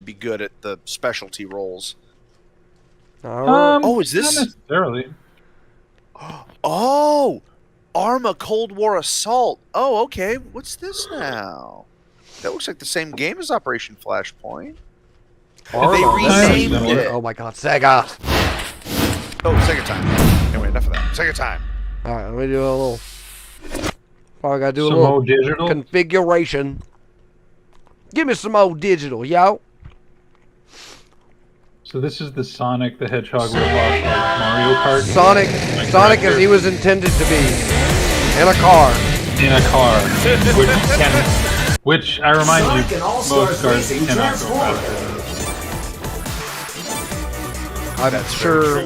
be good at the specialty roles. Oh, is this? Not necessarily. Oh, Arma Cold War Assault. Oh, okay. What's this now? That looks like the same game as Operation Flashpoint. They renamed it. Oh my god, Sega! Oh, second time. Anyway, enough of that. Second time. Alright, let me do a little... I gotta do a Some little old digital? configuration. Give me some old digital, yo! So this is the Sonic the Hedgehog ripoff of Mario Kart? Sonic as he was intended to be. In a car. In a car. Which I remind you, most cars cannot go faster. I'm sure.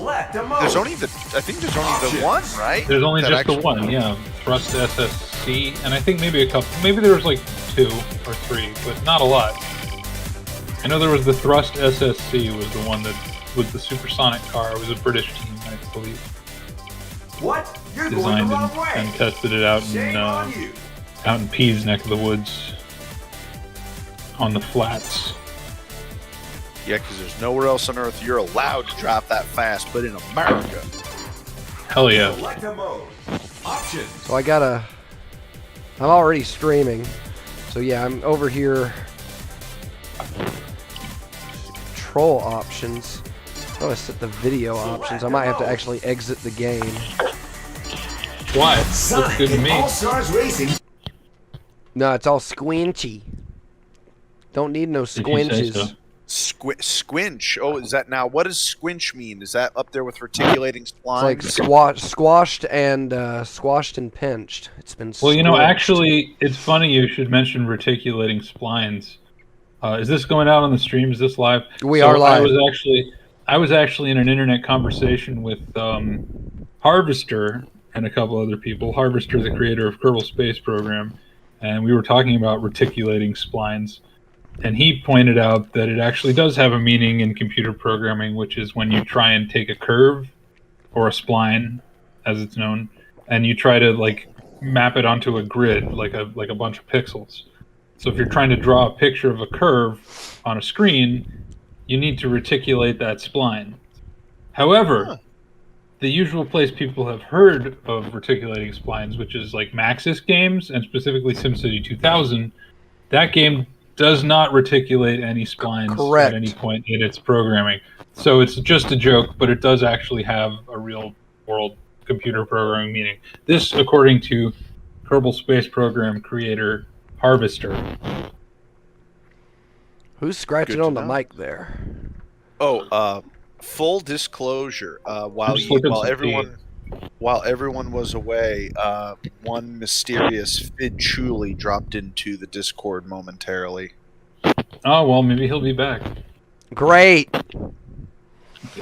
There's only I think there's only the one, right? There's only That just actually... the one, yeah. Thrust SSC, and I think maybe a couple. Maybe there was like 2 or 3, but not a lot. I know there was the Thrust SSC was the one that was the supersonic car. It was a British team, I believe. What? You're Designed going the wrong way. and tested it out in Pease neck of the woods on the flats. Yeah, because there's nowhere else on Earth you're allowed to drive that fast, but in America. Hell yeah. Select a mode. Options. So I gotta... I'm already streaming. So yeah, I'm over here... Control options. I'm gonna set the video options. I might have to actually exit the game. Why? Looks good to me. All-Stars Racing. No, it's all squinchy. Don't need no If you say squinches. so. Squinch. Oh, is that now? What does squinch mean? Is that up there with reticulating It's splines? like squashed and pinched. It's been Well, you know, squished. actually, it's funny you should mention reticulating splines. Is this going out on the stream? Is this live? We are live. I was actually in an internet conversation with Harvester and a couple other people. Harvester, the creator of Kerbal Space Program, and we were talking about reticulating splines. And he pointed out that it actually does have a meaning in computer programming, which is when you try and take a curve or a spline, as it's known, and you try to like map it onto a grid, like a bunch of pixels. So if you're trying to draw a picture of a curve on a screen, you need to reticulate that spline. However, the usual place people have heard of reticulating splines, which is like Maxis games and specifically SimCity 2000, that game does not reticulate any splines at any point in its programming. So it's just a joke, but it does actually have a real world computer programming meaning. This, according to Kerbal Space Program creator Harvester. Who's scratching on the mic there? Oh, full disclosure. While everyone was away, one mysterious Fid Chuli dropped into the Discord momentarily. Oh, well, maybe he'll be back. Great.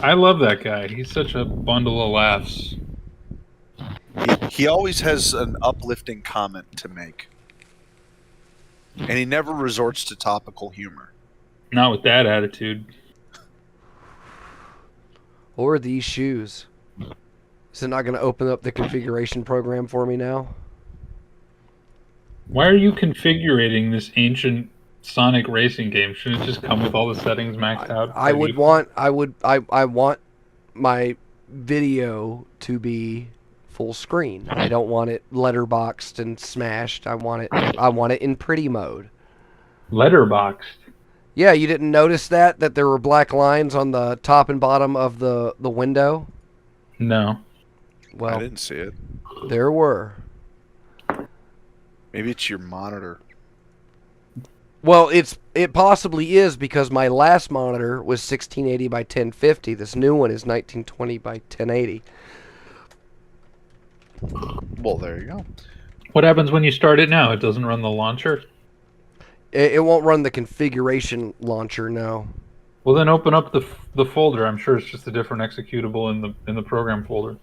I love that guy. He's such a bundle of laughs. He always has an uplifting comment to make. And he never resorts to topical humor. Not with that attitude. What are these shoes? Is it not going to open up the configuration program for me now? Why are you configuring this ancient Sonic racing game? Shouldn't it just come with all the settings maxed out? I want my video to be full screen. I don't want it letterboxed and smashed. I want it in pretty mode. Letterboxed? Yeah, you didn't notice that there were black lines on the top and bottom of the window? No. Well, I didn't see it. There were. Maybe it's your monitor. Well, it possibly is because my last monitor was 1680 by 1050. This new one is 1920 by 1080. Well, there you go. What happens when you start it now? It doesn't run the launcher? It won't run the configuration launcher, no. Well, then open up the folder. I'm sure it's just a different executable in the program folder.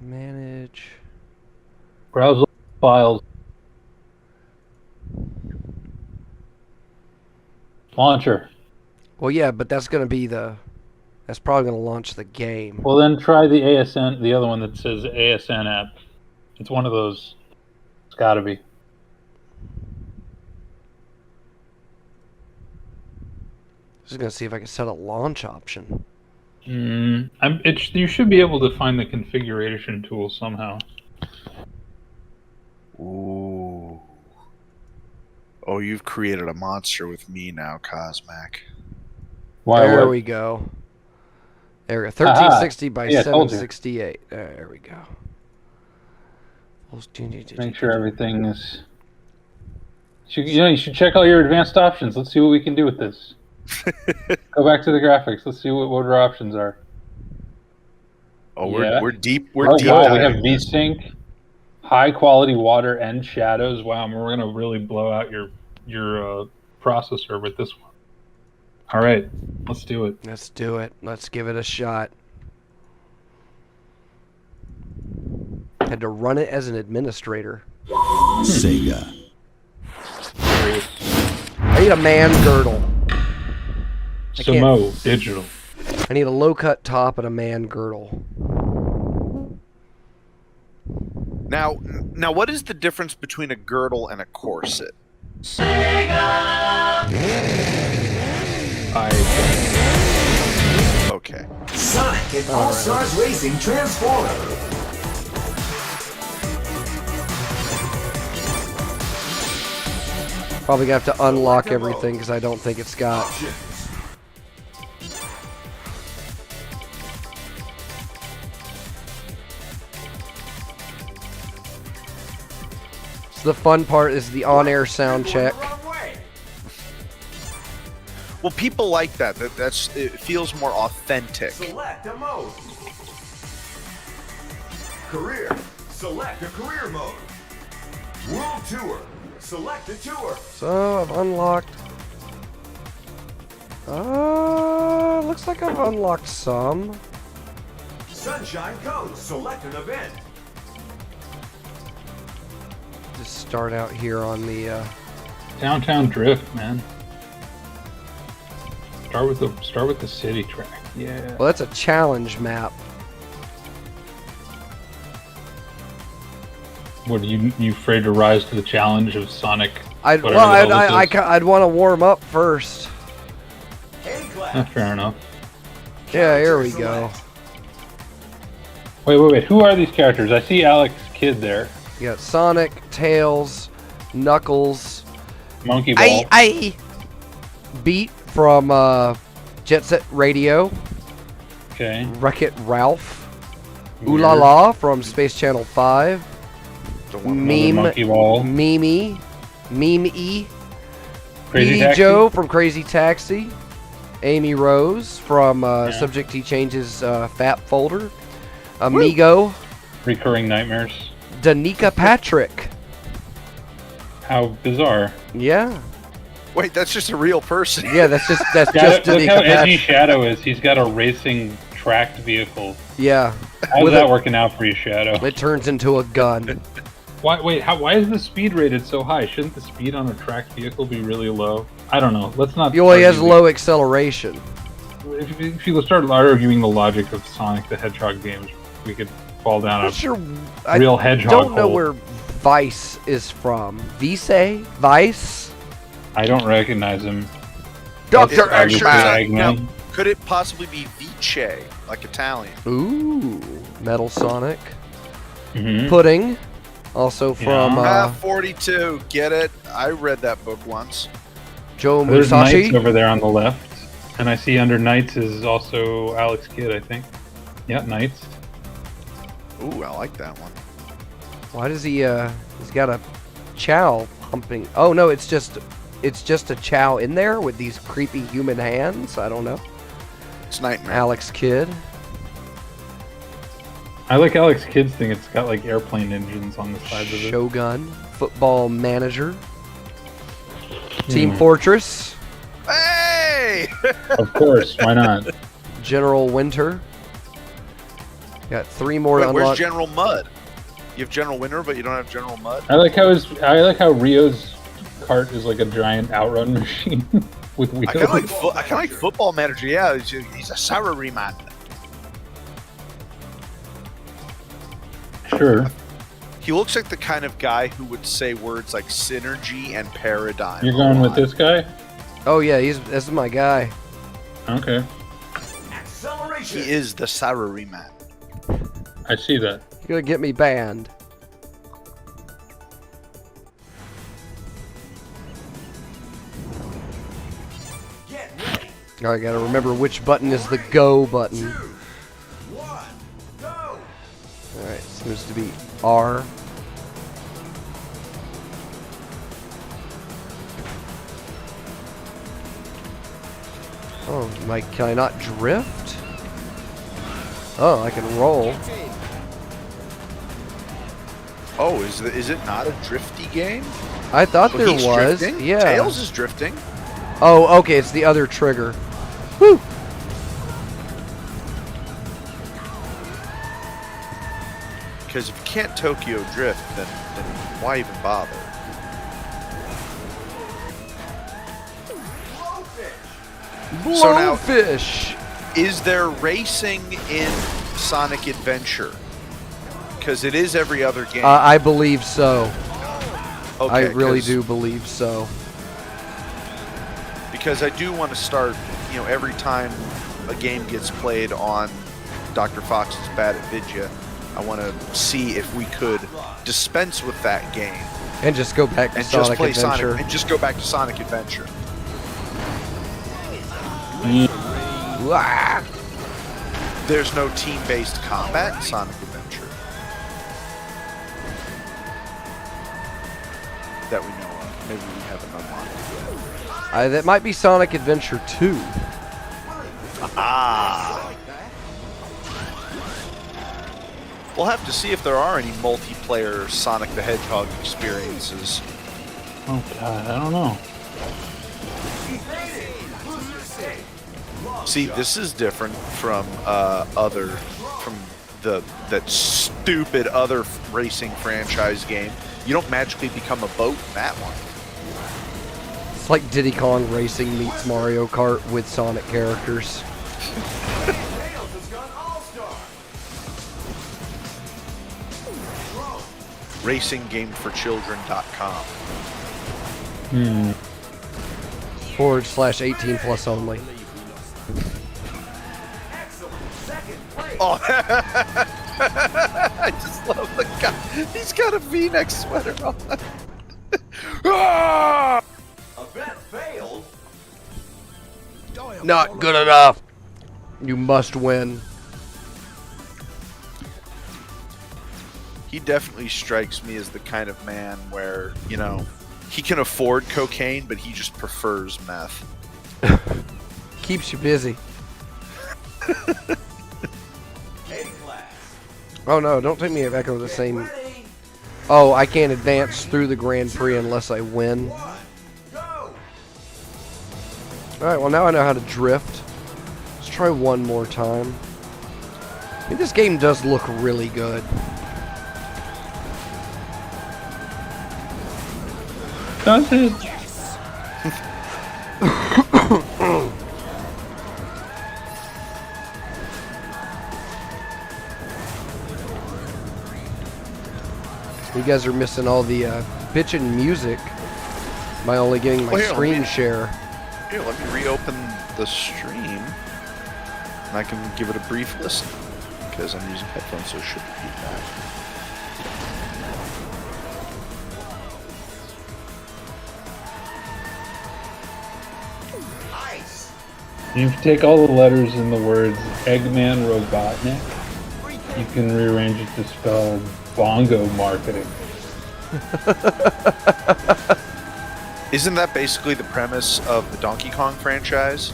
Manage. Browse files. Launcher. Well, yeah, but that's gonna be that's probably gonna launch the game. Well, then try the ASN, the other one that says ASN app. It's one of those. It's got to be. Just gonna see if I can set a launch option. You should be able to find the configuration tool somehow. Ooh. Oh, you've created a monster with me now, Cosmac. Why? There What? we go. There we go. 1360 by Yeah, I told you. 768. There we go. Make sure everything is. You should check all your advanced options. Let's see what we can do with this. Go back to the graphics. Let's see what our options are. Oh, Yeah. we're deep. Wow, we diving have in this. VSync, high quality water and shadows. Wow, we're gonna really blow out your processor with this one. All right, let's do it. Let's do it. Let's give it a shot. Had to run it as an administrator. Sega. I need a man girdle. I can't- Samo Digital. I need a low-cut top and a man girdle. Now, what is the difference between a girdle and a corset? Okay. Sonic and All-Stars Racing Transformer. Probably gonna have to unlock everything because I don't think it's got. Options. So the fun part is the on-air sound check. Wrong way. Well, people like that. It feels more authentic. Select a mode. Career. Select a career mode. World Tour. Select a tour. So I've unlocked. Looks like I've unlocked some. Sunshine Coast. Select an event. Just start out here on the. Downtown Drift, man. Start with the city track. Yeah. Well, that's a challenge map. What are you afraid to rise to the challenge of Sonic? I'd whatever the hell this is? I'd want to warm up first. A-Class. Fair enough. Yeah, here we go. Wait. Who are these characters? I see Alex Kidd there. You got Sonic, Tails, Knuckles, Monkey Ball. Beat from Jet Set Radio, Okay. Wreck-It Ralph, Ooh Weird. La La from Space Channel 5, Don't want Another Meme, Monkey Ball. Meme-E, Crazy Petey Taxi? Joe from Crazy Taxi, Amy Rose from Subject He Changes Fat Folder, Amigo, Recurring Nightmares. Danica Patrick. How bizarre. Yeah, Wait, that's just a real person. yeah, that's just Look how Danica edgy Patrick. Shadow is. He's got a racing tracked vehicle. Yeah, How's With that a- working out for you, Shadow? it turns into a gun. Why is the speed rated so high? Shouldn't the speed on a tracked vehicle be really low? I don't know. Let's not. He only has argue. low acceleration. If you start arguing the logic of Sonic the Hedgehog games, we could fall down a Not sure. I real hedgehog don't know hole. where Vice is from. Vice? I don't recognize him. Dr. Obviously Eggman. Now, Eggman. could it possibly be Vice, like Italian? Ooh, Metal Sonic. Mhm. Pudding, also from Yeah. 42. Get it? I read that book once. Joe There's Knights Musashi. over there on the left, and I see under Knights is also Alex Kidd, I think. Yeah, Knights. Ooh, I like that one. Why does he? He's got a Chow pumping. Oh no, it's just a Chow in there with these creepy human hands. I don't know. It's Nightmare. Alex Kidd. I like Alex Kidd's thing. It's got like airplane engines on the sides of it. Shogun. Football Manager. Team Hmm. Fortress. Hey! Of course, why not? General Winter. Got 3 more Wait, to where's unlock. General Mud? You have General Winter, but you don't have General Mud? I like how Rio's cart is like a giant outrun machine. with wheels. I kind of like Football Manager. Yeah, he's a salaryman. Sure. He looks like the kind of guy who would say words like synergy and paradigm. You're going with this guy? Oh yeah, this is my guy. Okay. Acceleration. He is the salaryman. I see that. You're gonna get me banned. Get ready. I gotta remember which button is the go button. 2, 1, go. Alright, seems to be R. Oh, can I not drift? Oh, I can roll. Oh, is it not a drifty game? I thought Well, there he's was. drifting? Yeah. Tails is drifting. Oh, okay, it's the other trigger. Woo! Because if you can't Tokyo drift, then why even bother? So now- Blowfish! Is there racing in Sonic Adventure? Because it is every other game. I believe so. Okay, I really 'cause- do believe so. Because I do want to start, every time a game gets played on Dr. Fox's Bad at Vidya, I want to see if we could dispense with that game And just go back to and Sonic just play Adventure. Sonic and just go back to Sonic Adventure. Wah! There's no team-based combat in Sonic Adventure that we know of. Maybe we haven't unlocked yet. That might be Sonic Adventure 2. Ah. We'll have to see if there are any multiplayer Sonic the Hedgehog experiences. Oh god, I don't know. See, this is different from that stupid other racing franchise game. You don't magically become a boat in that one. It's like Diddy Kong Racing meets Mario Kart with Sonic characters. Tails has gone all-star. RacingGameForChildren.com. /18 plus only. Excellent. Second place. Oh, I just love the guy. He's got a V-neck sweater on. Ah! Event failed. Not good enough. You must win. He definitely strikes me as the kind of man where, he can afford cocaine, but he just prefers meth. Keeps you busy. A-class. Oh no, don't take me back over the same. Ready. Oh, I can't advance through the Grand Prix unless I win. 1, go. Alright, well now I know how to drift. Let's try one more time. I think this game does look really good. Does it? You guys are missing all the bitchin' music by only getting my Oh, here, let screen me- share. Here, let me reopen the stream, and I can give it a brief listen, because I'm using headphones, so it should be feedback. Ice. If you take all the letters in the words Eggman Robotnik, you can rearrange it to spell bongo marketing. Isn't that basically the premise of the Donkey Kong franchise?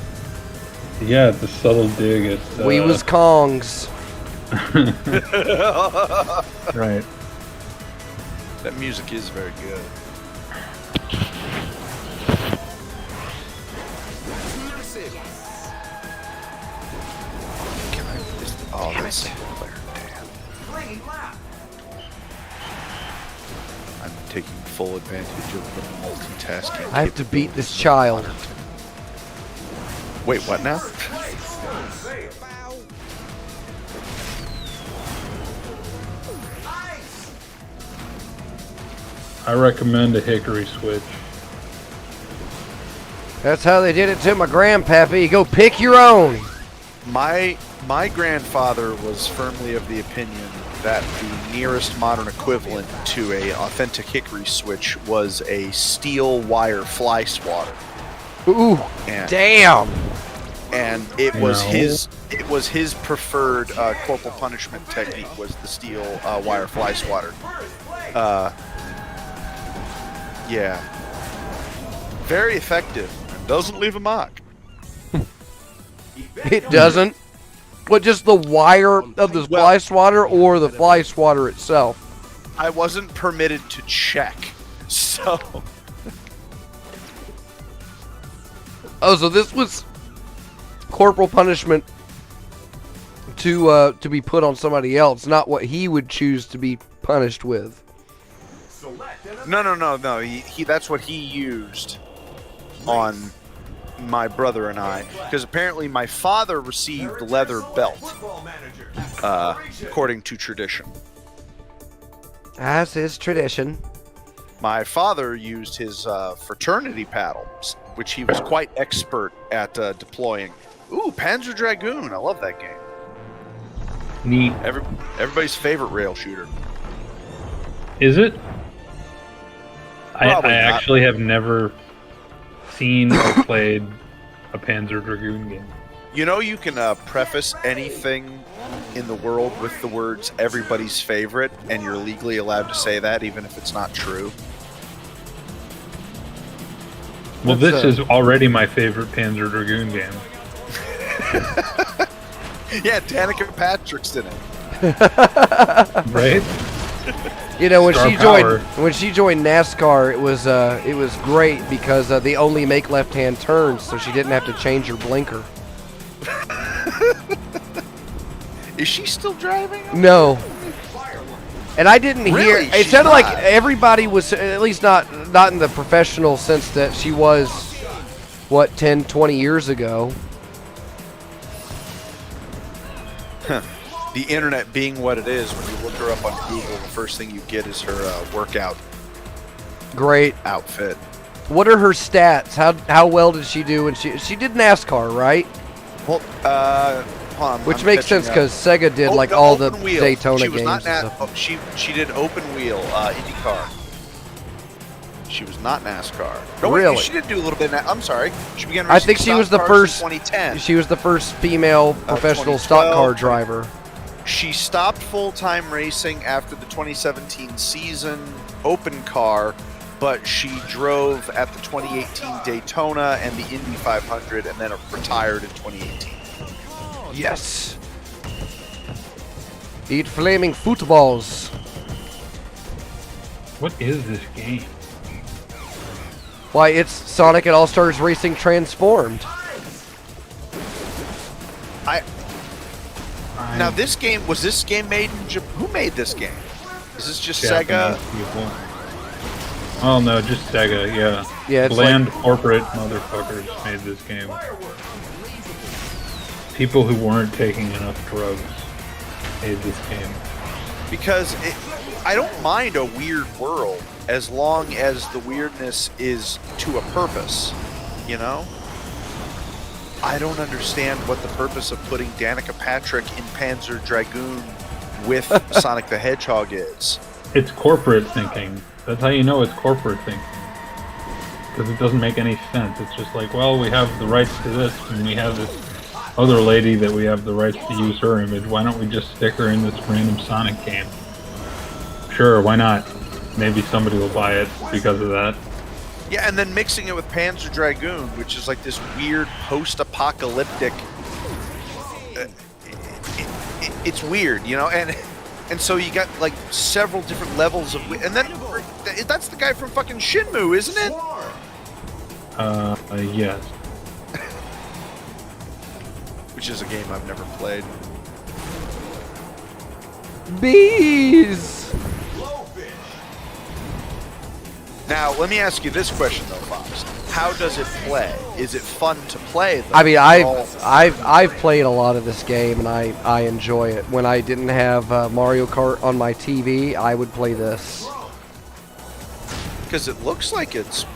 Yeah, it's a subtle dig at... We was Kongs. Right. That music is very good. Can I? Oh, that's single player. Damn. Clean lap. I'm taking full advantage of the multitasking. I have to beat this child. Wait, what now? I recommend a hickory switch. That's how they did it to my grandpappy. Go pick your own. My grandfather was firmly of the opinion that the nearest modern equivalent to a authentic hickory switch was a steel wire fly swatter. Ooh, And, damn. and it was No. his preferred corporal punishment technique was the steel wire fly swatter. Yeah, very effective. Doesn't leave a mark. It doesn't. What, just the wire of the fly swatter or the fly swatter itself? I wasn't permitted to check, so Oh, so this was corporal punishment to be put on somebody else, not what he would choose to be punished with. no. He that's what he used on my brother and I, because apparently my father received leather belt, according to tradition. As is tradition. My father used his fraternity paddle, which he was quite expert at deploying. Ooh, Panzer Dragoon! I love that game. Neat. Everybody's favorite rail shooter. Is it? I Probably not. actually have never seen or played a Panzer Dragoon game. You know, you can preface anything in the world with the words "everybody's favorite," and you're legally allowed to say that, even if it's not true. Well, That's, this is already my favorite Panzer Dragoon game. Yeah, Danica Patrick's in it. Right? You know, when Star she power. joined NASCAR, it was great because they only make left-hand turns, so she didn't have to change her blinker. Is she still driving? No. And I didn't hear. Really? It She's sounded like not? everybody was, at least not in the professional sense that she was, what, 10, 20 years ago. The internet being what it is, when you look her up on Google, the first thing you get is her workout Great. outfit. What are her stats? How well did she do? And she did NASCAR, right? Well, hold on, Which I'm makes catching sense up. because Sega did Oh, like no, all the open wheel. Daytona She was games. not and stuff. she did open wheel IndyCar. She was not NASCAR. No, Really? wait, she did do a little bit. I'm sorry. She began. I think racing she was stock the cars in first. 2010. She was the first female professional stock 2012. car driver. She stopped full-time racing after the 2017 season, open car, but she drove at the 2018 Daytona and the Indy 500, and then retired in 2018. Yes. Eat flaming footballs. What is this game? Why, it's Sonic and All-Stars Racing transformed. Now, this game was made in Japan? Who made this game? Is this just Sega? Japanese people. Oh no, just Sega, yeah. Yeah, it's Bland corporate motherfuckers made this game. People who weren't taking enough drugs made this game. Because I don't mind a weird world as long as the weirdness is to a purpose, you know? I don't understand what the purpose of putting Danica Patrick in Panzer Dragoon with Sonic the Hedgehog is. It's corporate thinking. That's how you know it's corporate thinking. Because it doesn't make any sense. It's just like, well, we have the rights to this, and we have this other lady that we have the rights to use her image. Why don't we just stick her in this random Sonic game? Sure, why not? Maybe somebody will buy it because of that. Yeah, and then mixing it with Panzer Dragoon, which is like this weird post-apocalyptic. It's weird, you know, and so you got like several different levels of, and then that's the guy from fucking Shinmu, isn't it? Yes. Which is a game I've never played. Bees. Now, let me ask you this question though, Fox. how does it play? Is it fun to play? Though? I mean, All- I've played a lot of this game, and I enjoy it. When I didn't have Mario Kart on my TV, I would play this. Because it looks like it's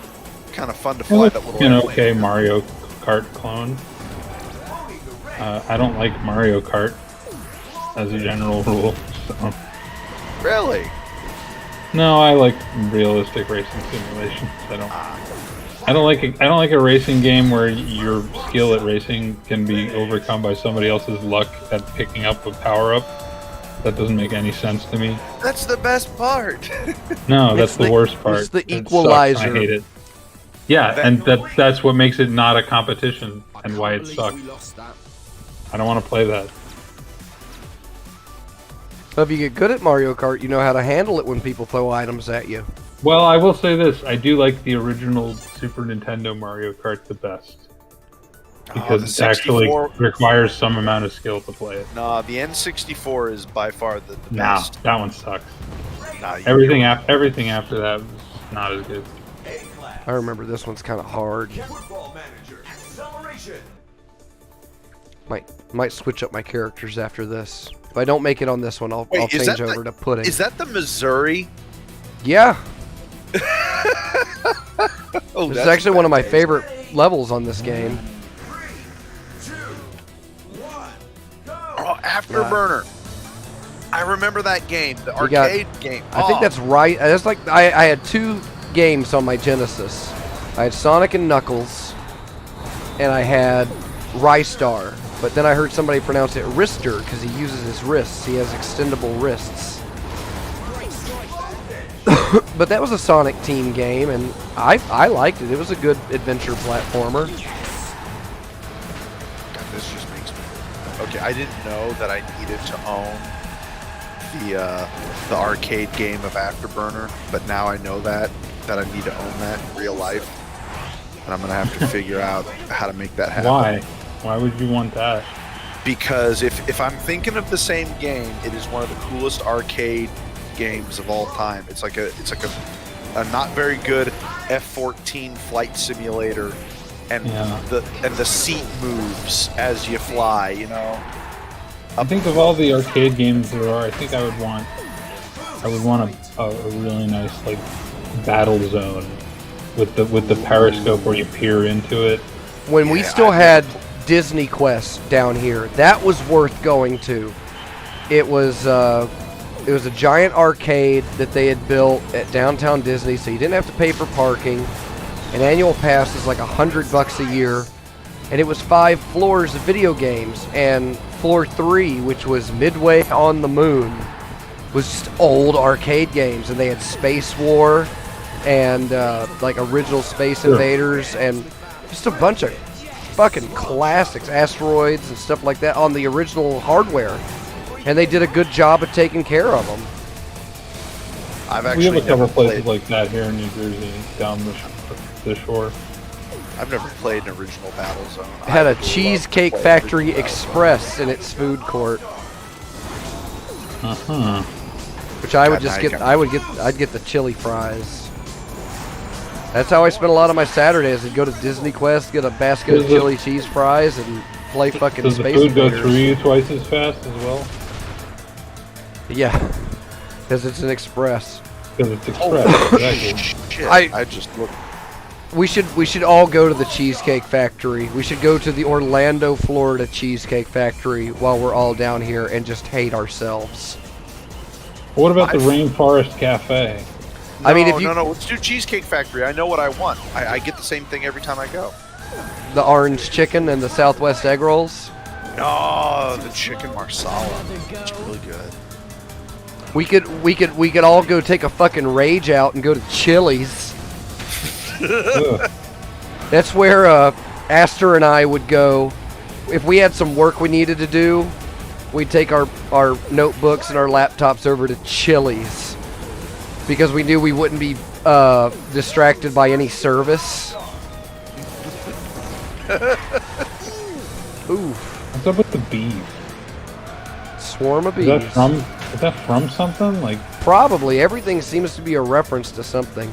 kind of fun to It fly looks that little an airplane. okay Mario Kart clone. I don't like Mario Kart as a general rule. So. Really? No, I like realistic racing simulations. I don't like a racing game where your skill at racing can be overcome by somebody else's luck at picking up a power up. That doesn't make any sense to me. That's the best part. No, that's It's the the- worst part. it's the It sucks. equalizer. I hate it. Yeah, That- and that's what makes it not a competition and why it sucks. I don't want to play that. If you get good at Mario Kart, you know how to handle it when people throw items at you. Well, I will say this: I do like the original Super Nintendo Mario Kart the best because the it actually 64 requires some amount of skill to play it. Nah, the N64 is by far the Nah, best. that one sucks. Nah, you- Everything after that was not as good. I remember this one's kind of hard. Football Manager Acceleration. Might switch up my characters after this. If I don't make it on this one, I'll Wait, is change that the- over to pudding. Is that the Missouri? Yeah, Oh, this is that's actually one of my badass. favorite levels on this game. 3, 2, 1, go. Oh, Afterburner. I remember that game, the You got- arcade game. I think Oh, that's right. That's like I had two games on my Genesis. I had Sonic and Knuckles, and I had Rystar. But then I heard somebody pronounce it Wrister because he uses his wrists. He has extendable wrists. But that was a Sonic team game, and I liked it. It was a good adventure platformer. God, this just makes me. Okay, I didn't know that I needed to own the arcade game of Afterburner, but now I know that I need to own that in real life, and I'm gonna have to figure out how to make that happen. Why? Why would you want that? Because if I'm thinking of the same game, it is one of the coolest arcade games of all time. It's like a not very good F-14 flight simulator, and Yeah. the seat moves as you fly. You know. I think of all the arcade games there are, I think I would want a really nice like battle zone with the periscope where you peer into it. When we Yeah, still I- had Disney Quest down here, that was worth going to. It was a giant arcade that they had built at downtown Disney, so you didn't have to pay for parking. An annual pass is like $100 a year, and it was 5 floors of video games. And floor 3, which was midway on the moon, was just old arcade games, and they had Space War and like original Space Sure. Invaders and just a bunch of fucking classics, asteroids and stuff like that on the original hardware. And they did a good job of taking care of them. I've We have actually a couple never places played. like that here in New Jersey, down the shore. I've never played an original Battlezone. It had I a would love to Cheesecake play Factory original Express in its food court, Uh-huh. which I would God, just now get. you got- I'd get the chili fries. That's how I spent a lot of my Saturdays. I'd go to Disney Quest, get a basket of Does the- chili cheese fries, and play fucking Does the Space food go Invaders. through you twice as fast as well? Yeah, because it's an express. Because it's Oh, express, exactly. shit. I- I just looked. We should all go to the Cheesecake Factory. We should go to the Orlando, Florida Cheesecake Factory while we're all down here and just hate ourselves. What about the I've- Rainforest Cafe? I mean, if you no, let's do Cheesecake Factory. I know what I want. I get the same thing every time I go. the orange chicken and the Southwest egg rolls, No, the chicken marsala. It's really good. we could all go take a fucking rage out and go to Chili's. Ugh. That's where Astor and I would go if we had some work we needed to do. We'd take our notebooks and our laptops over to Chili's because we knew we wouldn't be distracted by any service. Ooh, What's up with the bees? swarm of Is bees. that from something? Like, Probably everything seems to be a reference to something.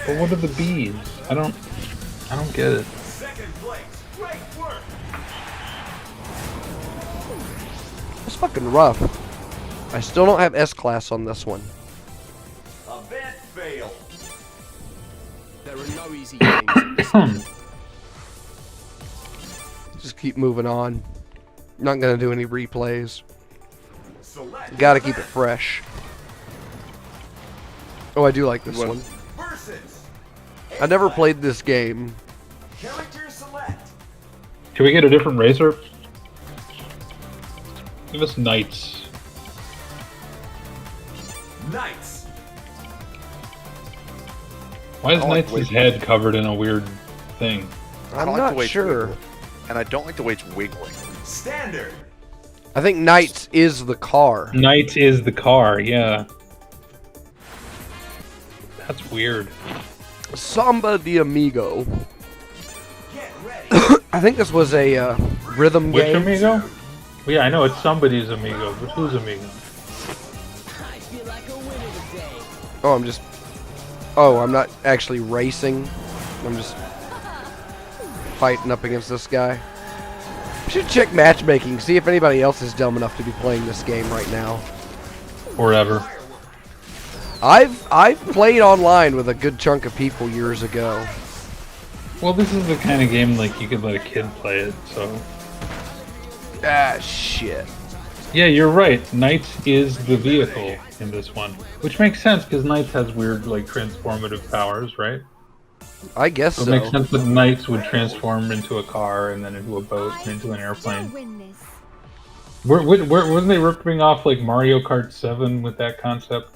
but what are the bees? I don't I don't get it. Second place. Great work. It's fucking rough. I still don't have S-Class on this one. Event fail. There are no easy games. Just keep moving on. Not gonna do any replays. Select Gotta keep it fresh. Oh, I do like this one. versus I never played this game. character select. Can we get a different racer? Give us Knights. Knights. Why is I like Knights' the head covered in a weird thing? I I'm don't like the not way it's sure. wiggling. And I don't like the way it's wiggling. Standard. I think Knights is the car. Knights is the car, yeah. That's weird. Samba de Amigo. Get ready. I think this was a rhythm Which game. amigo? Well, yeah, I know it's somebody's amigo, but whose amigo? I feel like a winner today. Oh, I'm just... Oh, I'm not actually racing. I'm just fighting up against this guy. Should check matchmaking, see if anybody else is dumb enough to be playing this game right now. Forever. I've played online with a good chunk of people years ago. Well, this is the kind of game like you could let a kid play it, so. Ah, shit. Yeah, you're right. Knights is the vehicle in this one, which makes sense because Knights has weird like transformative powers, right? I guess So so. it makes sense that Knights would transform into a car and then into a boat and into an airplane. Weren't they ripping off like Mario Kart 7 with that concept?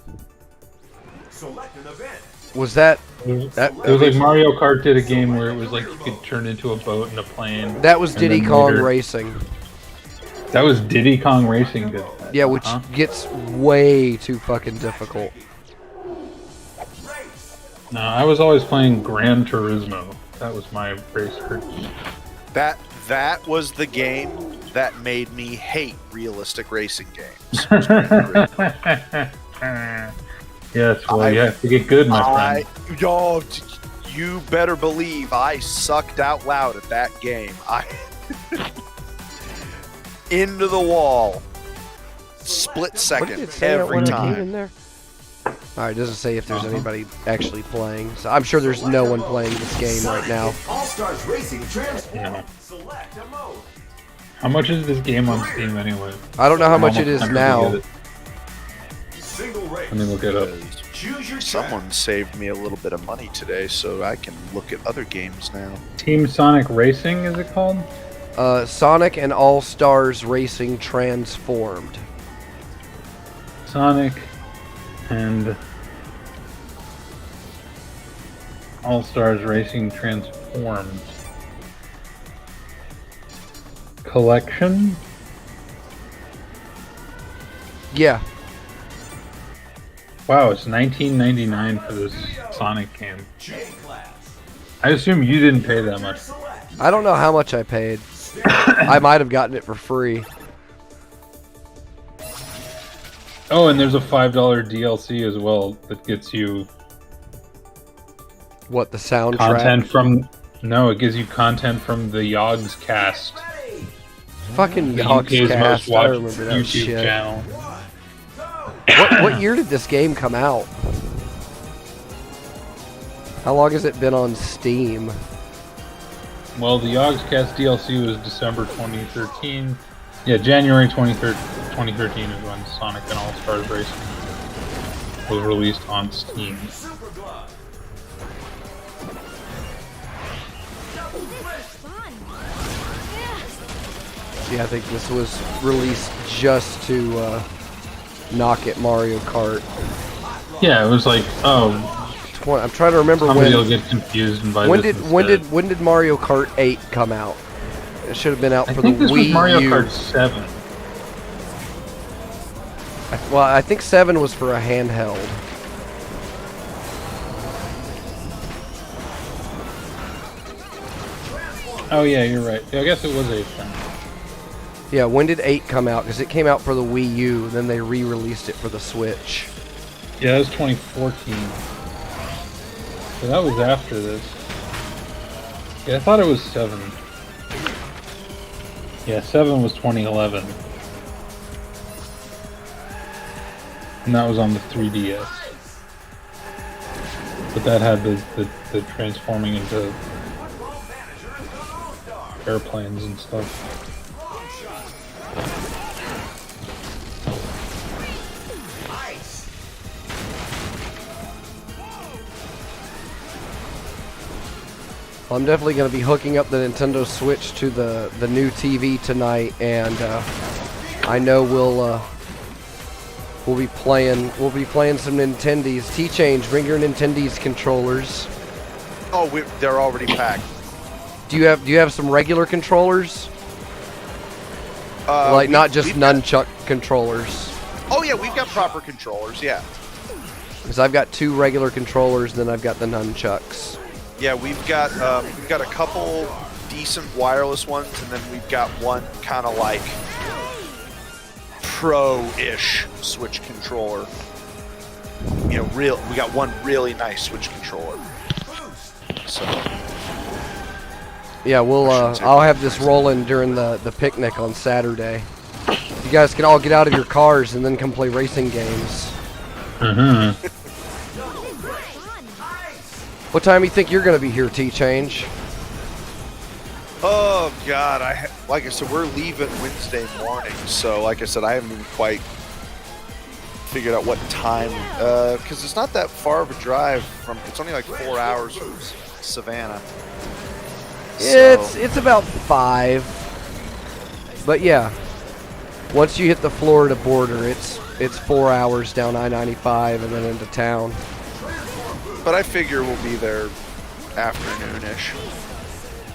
Select an event. Was that... It was like Mario Kart did a game where it was like you could turn into a boat and a plane. That was and Diddy then Kong later- Racing. That was Diddy Kong Racing did that. Yeah, which Huh? gets way too fucking difficult. Race. No, I was always playing Gran Turismo. That was my racer. That was the game that made me hate realistic racing games. Yes, well, you have to get good, my friend. You better believe I sucked out loud at that game. Into the wall. Split What did second it say every when I came time. in there? Alright, it doesn't say if there's anybody actually playing. So I'm sure there's no one playing this game right now. All Stars Racing transform. No. Select a mode. How much is this game on Steam anyway? I don't know how I'm much it almost is tempted to now. get it. Single race. Let me look it up. Choose your track. Someone saved me a little bit of money today, so I can look at other games now. Team Sonic Racing, is it called? Sonic and All Stars Racing Transformed. Sonic and All Stars Racing Transformed. Collection? Yeah. Wow, it's $19.99 for this Sonic game. J-Class. I assume you didn't pay that much. Select. I don't know how much I paid. I might have gotten it for free. Oh, and there's a $5 DLC as well that gets you What, the soundtrack? content from... No, it gives you content from the Yogs cast. Fucking The Yogscast. UK's most I watched remember that YouTube shit. channel. What year did this game come out? How long has it been on Steam? Well, the Yogscast DLC was December 2013. Yeah, January 2013 is when Sonic and All Stars Racing was released on Steam. Super Glove. Yeah, I think this was released just to knock at Mario Kart. Yeah, it was like, oh, I'm trying to remember somebody will when. get confused and buy When this did instead. when did Mario Kart 8 come out? It should have been out I for think the this was Wii Mario U. Kart 7. Well, I think 7 was for a handheld. Oh yeah, you're right. Yeah, I guess it was 8 then. Yeah, when did 8 come out? Because it came out for the Wii U, then they re-released it for the Switch. Yeah, that was 2014. So that was after this. Yeah, I thought it was 7. Yeah, 7 was 2011. And that was on the 3DS. But that had the transforming into airplanes and stuff. I'm definitely going to be hooking up the Nintendo Switch to the new TV tonight, and I know we'll be playing some Nintendies. T-Change, bring your Nintendies controllers. Oh, they're already packed. Do you have some regular controllers? Like not just nunchuck controllers. Oh yeah, we've got proper controllers. Yeah. Because I've got 2 regular controllers, then I've got the nunchucks. Yeah, we've got a couple decent wireless ones, and then we've got one kind of like pro-ish Switch controller. You know, we got one really nice Switch controller. So yeah, I'll have this rolling during the picnic on Saturday. You guys can all get out of your cars and then come play racing games. Mm-hmm. What time do you think you're going to be here, T-Change? oh god, like I said, we're leaving Wednesday morning. So like I said, I haven't even quite figured out what time, because it's not that far of a drive from. It's only like 4 hours from Savannah. It's about 5. But yeah, once you hit the Florida border, it's 4 hours down I-95 and then into town. But I figure we'll be there afternoon-ish,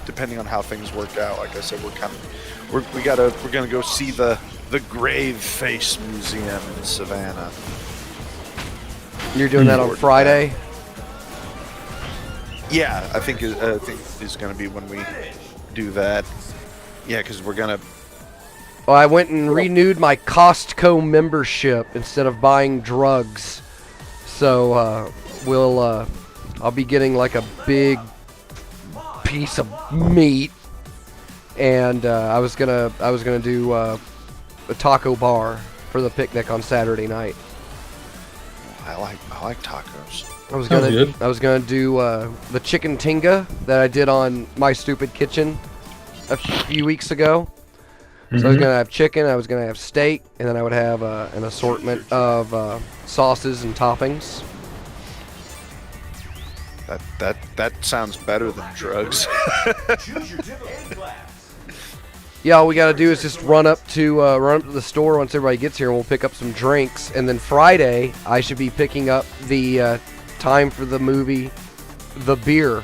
depending on how things work out. Like I said, we're gonna go see the Grave Face Museum in Savannah. You're doing that on Friday? Yeah, I think is gonna be when we do that. Yeah, because we're gonna. Well, I went and renewed my Costco membership instead of buying drugs. So I'll be getting like a big piece of meat, and I was gonna do a taco bar for the picnic on Saturday night. I like tacos. I was gonna do the chicken tinga that I did on My Stupid Kitchen a few weeks ago. So I was gonna have chicken, I was gonna have steak, and then I would have an assortment of sauces and toppings. That sounds better than drugs. Choose your typical class. Yeah, all we gotta do is just run up to the store once everybody gets here, and we'll pick up some drinks. And then Friday, I should be picking up the time for the movie, The Beer.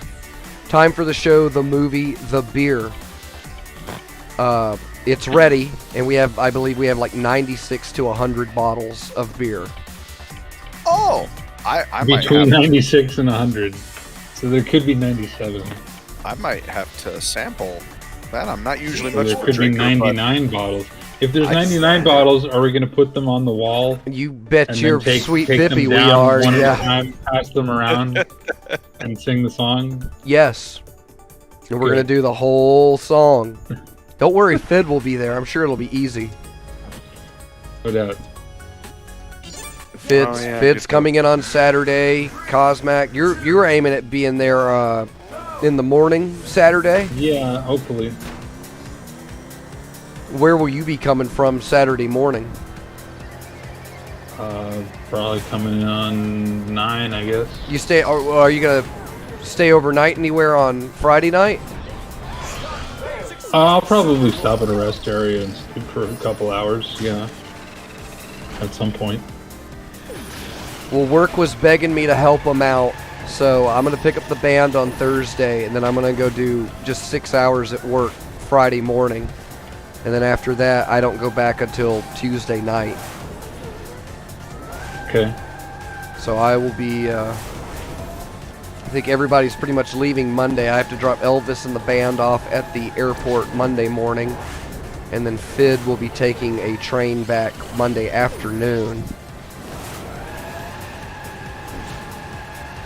Time for the show, the movie, The Beer. It's ready, and I believe we have like 96 to 100 bottles of beer. Oh, I might Between have 96 and 100. So there could be 97. I might have to sample that. I'm not usually So much there of a could be drinker, 99 bottles. If there's 99 bottles, are we going to put them on the wall? You bet And your then sweet take them bippy we down are, one at a yeah. time, pass them around, and sing the song? Yes. And we're Good. gonna do the whole song. Don't worry, Fid will be there. I'm sure it'll be easy. No doubt. Fid's yeah, Fid's good coming in on Saturday. Cosmac, you're aiming at being there in the morning Saturday. Yeah, hopefully. Where will you be coming from Saturday morning? Probably coming in on 9, I guess. You stay? Are you gonna stay overnight anywhere on Friday night? I'll probably stop at a rest area and sleep for a couple hours, yeah. At some point. Well, work was begging me to help them out, so I'm gonna pick up the band on Thursday, and then I'm gonna go do just 6 hours at work Friday morning, and then after that, I don't go back until Tuesday night. Okay. So I will be. I think everybody's pretty much leaving Monday. I have to drop Elvis and the band off at the airport Monday morning, and then Fid will be taking a train back Monday afternoon.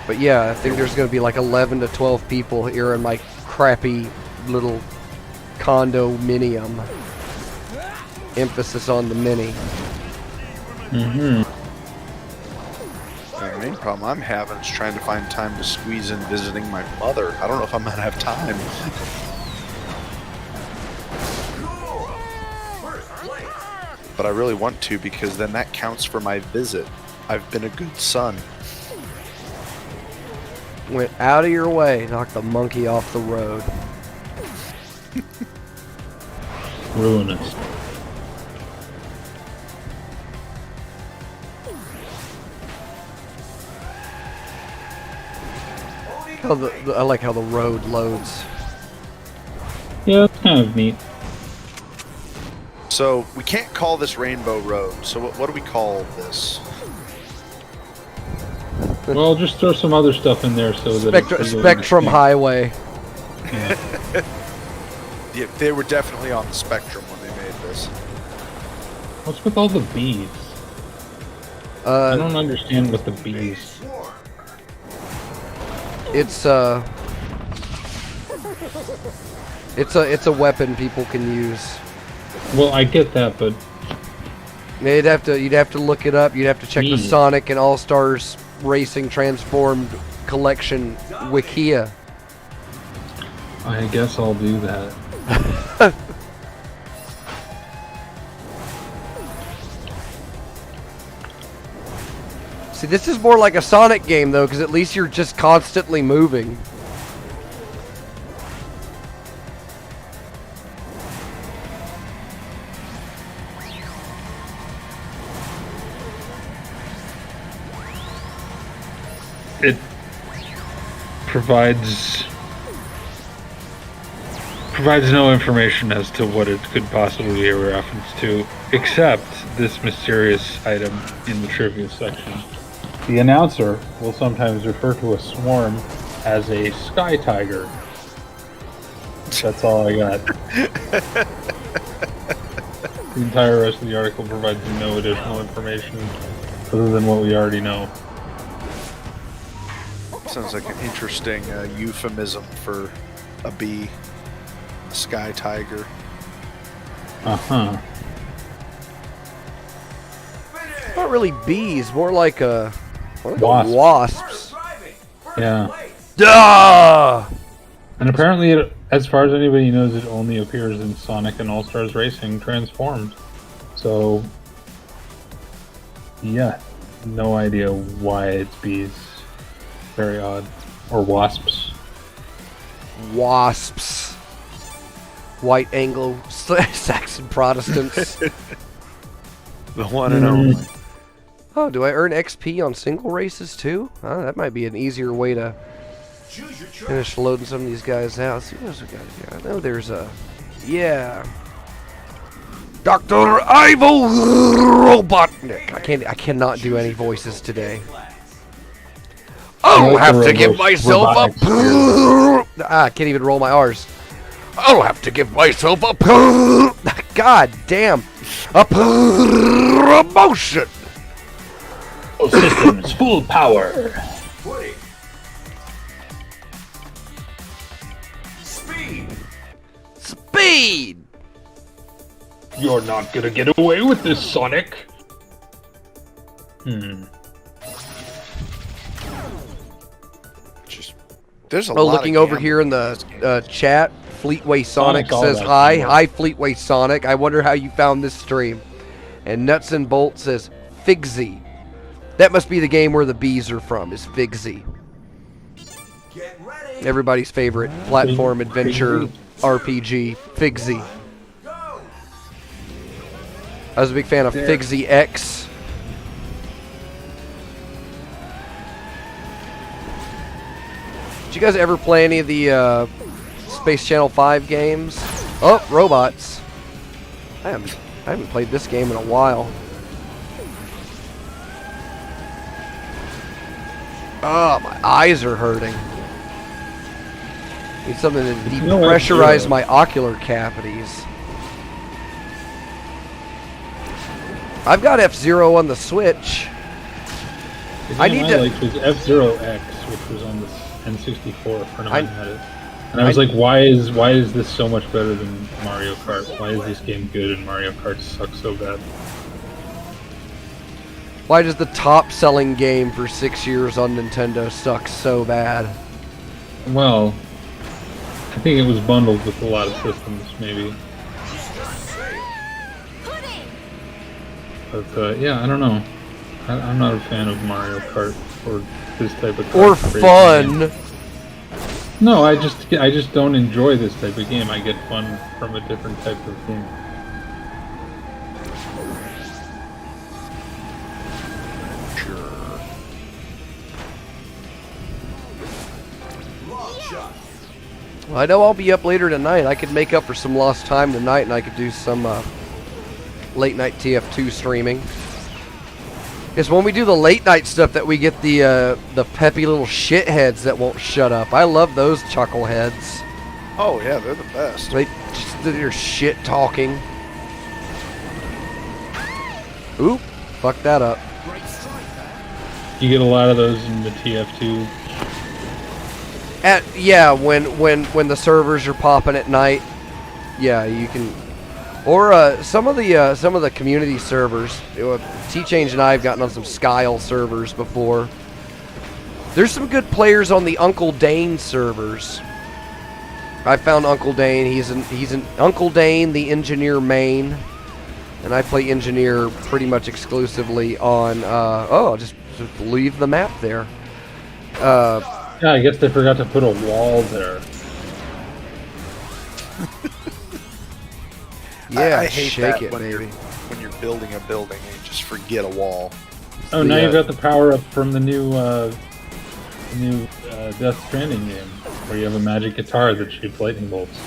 But yeah, I think there's going to be like 11 to 12 people here in my crappy little condominium. Emphasis on the mini. Mm-hmm. The main problem I'm having is trying to find time to squeeze in visiting my mother. I don't know if I'm gonna have time. But I really want to, because then that counts for my visit. I've been a good son. Went out of your way, knocked the monkey off the road. Ruinous. I like how the road loads. Yeah, it's kind of neat. So we can't call this Rainbow Road. So what do we call this? Well, just throw some other stuff in there so that it's easily Spectrum understand. Highway. Yeah. Yeah, they were definitely on the spectrum when they made this. What's with all the bees? I don't understand what the bees. Swarm. It's a weapon people can use. Well, I get that, but You'd have to look it up. You'd have to check the Bees. Sonic and All Stars Racing Transformed Collection Wikia. I guess I'll do that. See, this is more like a Sonic game though, because at least you're just constantly moving. It provides no information as to what it could possibly be a reference to, except this mysterious item in the trivia section. The announcer will sometimes refer to a swarm as a sky tiger. That's all I got. The entire rest of the article provides no additional information other than what we already know. Sounds like an interesting euphemism for a bee. A sky tiger. Uh-huh. Not really bees, more like Wasps. wasps. Driving. Yeah. Place. Duh! And apparently, as far as anybody knows, it only appears in Sonic and All-Stars Racing Transformed. So, yeah, no idea why it's bees. Very odd. Or wasps. Wasps. White Anglo-Saxon Protestants. The one and only. Oh, do I earn XP on single races too? That might be an easier way to Choose your choice. finish loading some of these guys out. Let's see what else we got here. I know there's a... Yeah. Dr. Ivo Robotnik. I cannot do any voices today. I'll have to give myself a... I can't even roll my R's. I'll have to give myself a... God damn. A promotion. Oh, systems, full power. Footing. Speed. Speed. You're not gonna get away with this, Sonic. Just there's a Oh, lot looking of over here in the chat, Fleetway Sonic Sonic's all says that hi. stuff. Hi, Fleetway Sonic. I wonder how you found this stream. And Nuts and Bolt says Figsy. That must be the game where the bees are from, is Figsy. Get ready. Everybody's favorite platform adventure RPG, Figsy. Go. I was a big fan of Figsy X. Did you guys ever play any of the Space Channel 5 games? Oh, robots. I haven't played this game in a while. Oh, my eyes are hurting. Need something to depressurize my ocular cavities. I've got F-Zero on the Switch. The I game need to- liked was F-Zero X, which was on the N64 for 9 had it. And I was like, why is this so much better than Mario Kart? Why is this game good and Mario Kart sucks so bad? Why does the top-selling game for 6 years on Nintendo suck so bad? Well, I think it was bundled with a lot of systems, maybe. But yeah, I don't know. I'm not a fan of Mario Kart or this type of Or kart racing fun. game. No, I just don't enjoy this type of game. I get fun from a different type of game. Sure. Long shot. Well, I know I'll be up later tonight. I could make up for some lost time tonight, and I could do some late night TF2 streaming. It's when we do the late night stuff that we get the peppy little shitheads that won't shut up. I love those chuckleheads. Oh yeah, they're the best. They just they're shit talking. Oop, fuck that up. You get a lot of those in the TF2. Yeah, when the servers are popping at night, yeah, you can. Or some of the community servers. T-Change and I have gotten on some Skyle servers before. There's some good players on the Uncle Dane servers. I found Uncle Dane. He's an Uncle Dane, the engineer main, and I play engineer pretty much exclusively on. I'll just leave the map there. Yeah, I guess they forgot to put a wall there. Yeah, I hate shake that it, when baby. when you're building a building and you just forget a wall. Oh, now you've got the power up from the new Death Stranding game, where you have a magic guitar that shoots lightning bolts.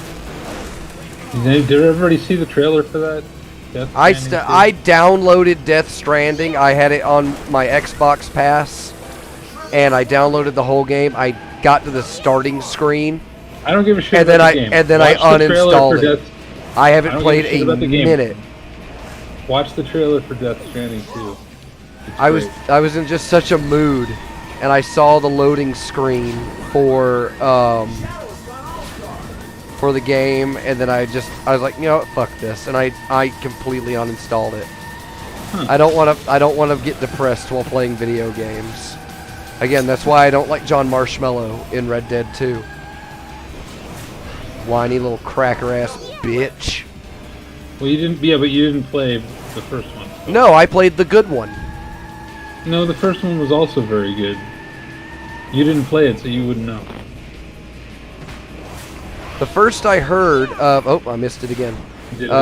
Did everybody see the trailer for that? I downloaded Death Stranding. I had it on my Xbox Pass, and I downloaded the whole game. I got to the starting screen, I don't give a shit and about then the game. I Watch the trailer uninstalled for it. Death- I I haven't don't played give a shit a about the game. minute. Watch the trailer for Death Stranding too. It's I was great. in just such a mood, and I saw the loading screen for the game, and then I was like, you know what, fuck this, and I completely uninstalled it. Huh. I don't want to get depressed while playing video games. Again, that's why I don't like John Marshmallow in Red Dead 2. Whiny little cracker ass bitch. Well, you didn't. Yeah, but you didn't play the first one. No, I played the good one. No, the first one was also very good. You didn't play it, so you wouldn't know. The first I heard of, I missed it again. You did it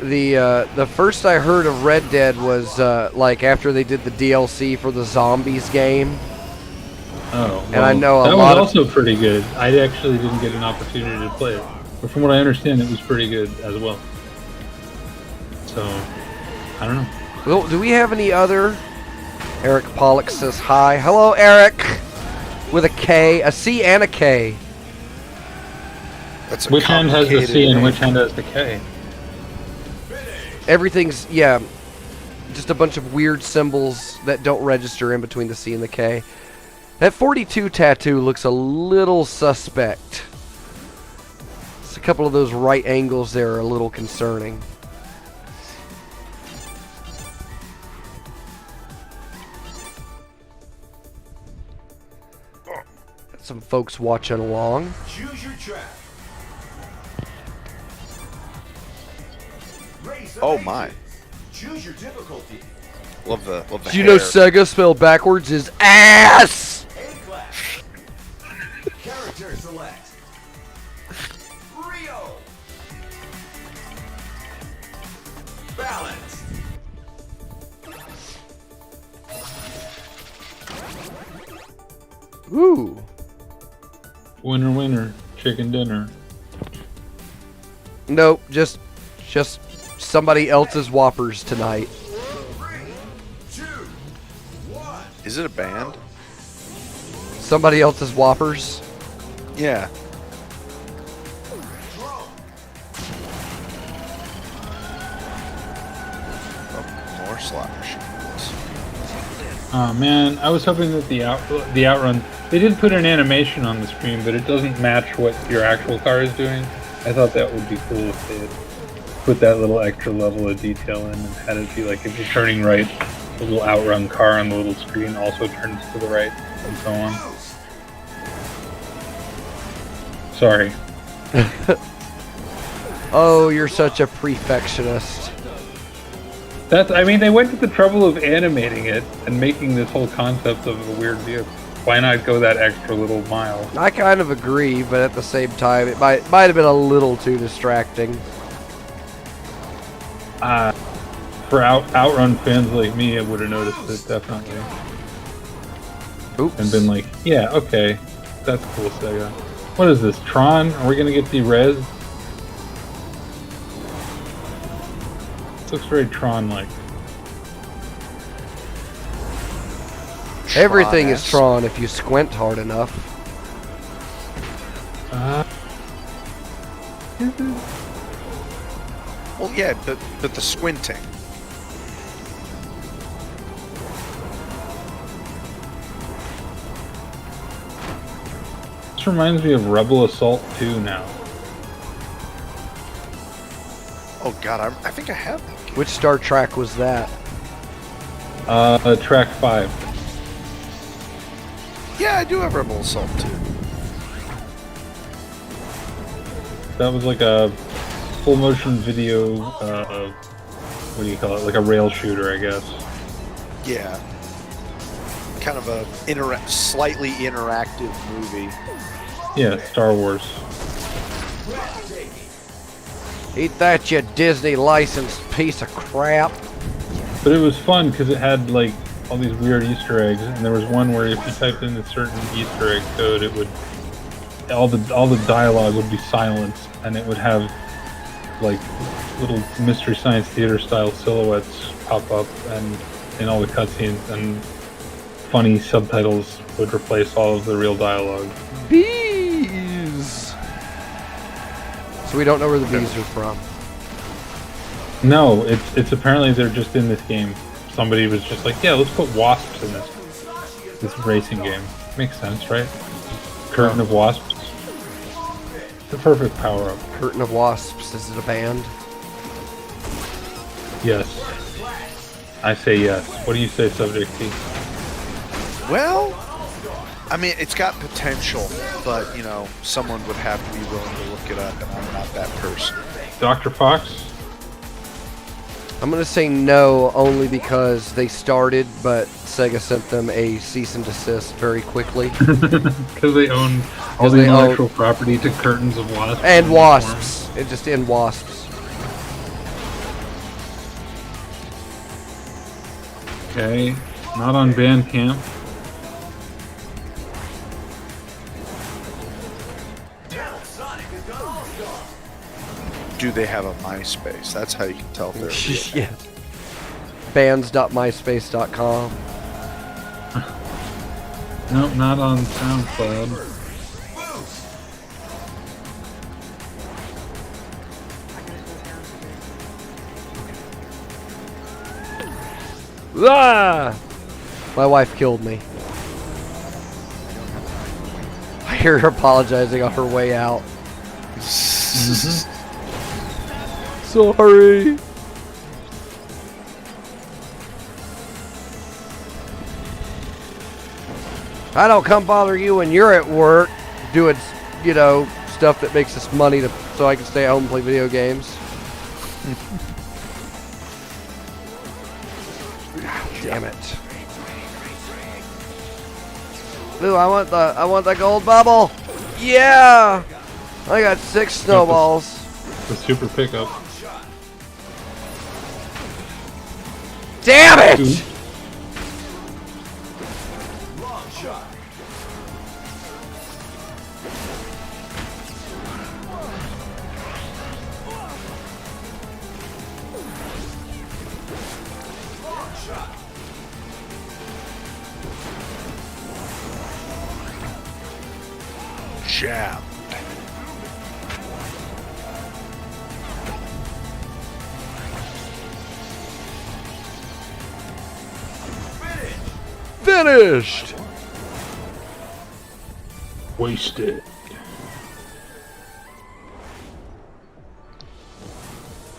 again. The first I heard of Red Dead was like after they did the DLC for the Zombies game. Oh, and I know a that lot was also pretty good. I actually didn't get an opportunity to play it, but from what I understand, it was pretty good as well. So, I don't know. Well, do we have any other? Eric Pollock says hi. Hello, Eric. With a K, a C, and a K. That's a Which hand has the complicated C and name. which hand has the K? Everything's just a bunch of weird symbols that don't register in between the C and the K. That 42 tattoo looks a little suspect. Just a couple of those right angles there are a little concerning. Got some folks watching along. Choose your track. Race Oh, of my. Ages. Choose your difficulty. Love the Do you know Sega spelled backwards is ass? A-class. Character select. Rio. Balance. Ooh. Winner, winner, chicken dinner. Nope, just somebody else's Whoppers tonight. 3, 2, 1. Is it a band? Somebody else's Whoppers. Yeah. Oh, more slot machines. Oh man, I was hoping that the outrun. They did put an animation on the screen, but it doesn't match what your actual car is doing. I thought that would be cool if they had put that little extra level of detail in and had it be like if you're turning right, the little outrun car on the little screen also turns to the right, and so on. Sorry. Oh, you're such a perfectionist. I mean, they went to the trouble of animating it and making this whole concept of a weird vehicle. Why not go that extra little mile? I kind of agree, but at the same time, it might have been a little too distracting. For outrun fans like me, I would have noticed it, definitely. Oops. And been like, yeah, okay, that's cool, Sega. What is this, Tron? Are we gonna get the res? Looks very Tron-like. Everything is Tron if you squint hard enough. Well, yeah, but the squinting. This reminds me of Rebel Assault 2 now. Oh god, I think I have that. Which Star Trek was that? Track 5. Yeah, I do have Rebel Assault 2. That was like a full motion video, what do you call it? Like a rail shooter, I guess. Yeah. Kind of a slightly interactive movie. Yeah, Star Wars. Eat that, you Disney licensed piece of crap. But it was fun because it had like all these weird Easter eggs, and there was one where if you typed in a certain Easter egg code, it would all the dialogue would be silenced, and it would have like little Mystery Science Theater style silhouettes pop up, and in all the cutscenes, and funny subtitles would replace all of the real dialogue. Bees! So we don't know where the bees are from. No, it's apparently they're just in this game. Somebody was just like, yeah, let's put wasps in this racing game. Makes sense, right? Curtain of Wasps. The perfect power-up. Curtain of Wasps, is it a band? Yes. I say yes. What do you say, Subject T? Well, I mean, it's got potential, but, you know, someone would have to be willing to look it up, and I'm not that person. Dr. Fox? I'm going to say no, only because they started, but Sega sent them a cease and desist very quickly. Because they own all the intellectual property to Curtains of Wasps. And wasps. It just in wasps. Okay. Not on Bandcamp. Do they have a MySpace? That's how you can tell if they're real. Yeah. Bands.myspace.com. Nope, not on SoundCloud. Ah! My wife killed me. I hear her apologizing on her way out. Sorry. I don't come bother you when you're at work doing, you know, stuff that makes us money so I can stay at home and play video games. Damn it. Ooh, I want the gold bubble. Yeah. I got 6 snowballs. The super pickup. Damn it! Jam. finished. Wasted.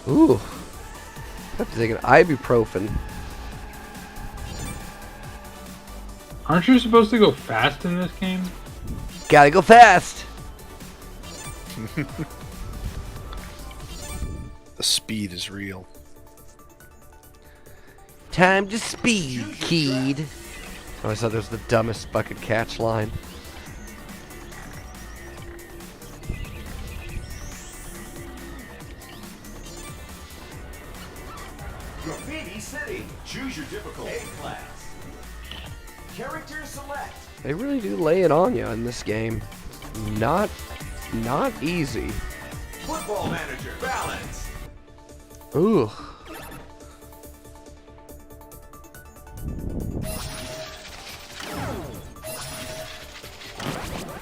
Ooh. I have to take an ibuprofen. Aren't you supposed to go fast in this game? Gotta go fast. The speed is real. Time to speed, kid. Oh, I thought that was the dumbest fucking catch line. Graffiti City. Choose your difficulty. A class. Character select. They really do lay it on you in this game. Not easy. Football manager. Balance. Ooh.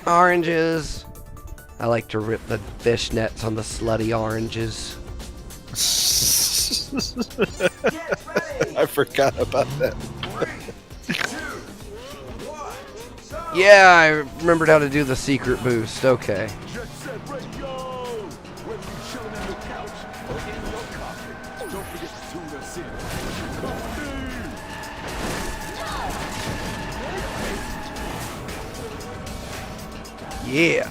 Oranges. I like to rip the fishnets on the slutty oranges. Get ready. I forgot about that. 3, 2, 1. Start. Yeah, I remembered how to do the secret boost. Okay. Jet set radio. Whether you're chilling on your couch or in your coffee, don't forget to tune us in. Yeah.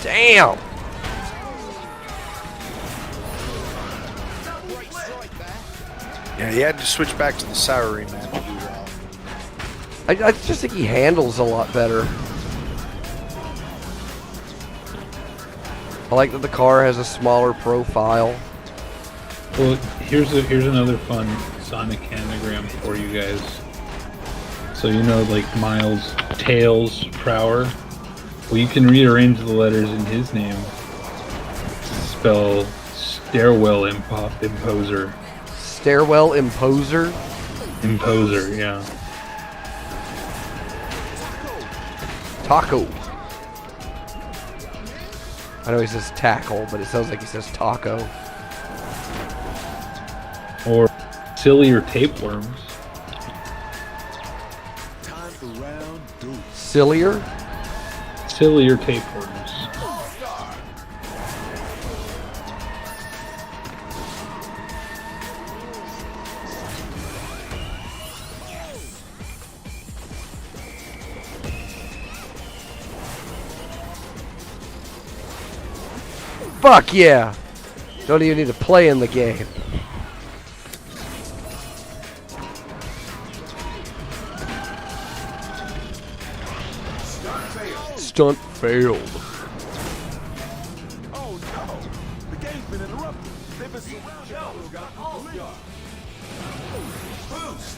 Damn. Yeah, he had to switch back to the Soury man to do that. I just think he handles a lot better. I like that the car has a smaller profile. Well, here's another fun Sonic anagram for you guys. So you know, like Miles' Tails Prower. Well, you can rearrange the letters in his name to spell Stairwell Imposer. Stairwell Imposer. Imposer, yeah. Taco. I know he says tackle, but it sounds like he says taco. Or sillier tapeworms. Time for round 2. Sillier? Sillier tapeworms. Fuck yeah! Don't even need to play in the game. Stunt failed. Oh no! The game's been interrupted. They've been surrounded. Got all-star. Boost.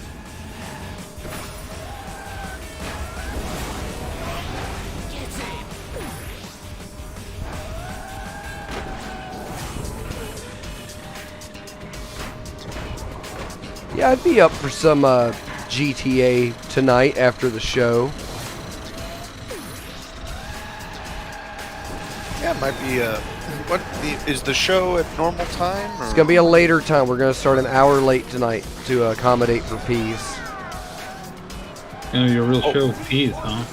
Yeah, I'd be up for some GTA tonight after the show. Yeah, it might be is the show at normal time? Or? It's gonna be a later time. We're gonna start an hour late tonight to accommodate for peace. You know, your real show of peas, huh?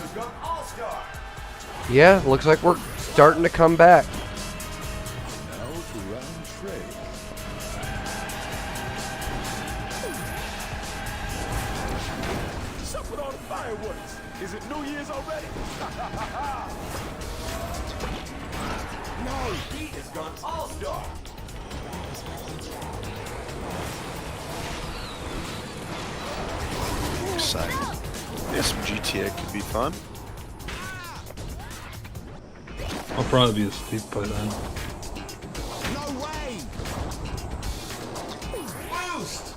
Yeah, looks like we're starting to come back. Now to round 3. What's up with all the fireworks? Is it New Year's already? No, he has gone all-star. Excited. Yeah, some GTA could be fun. I'll probably be asleep by then. No way! Boost!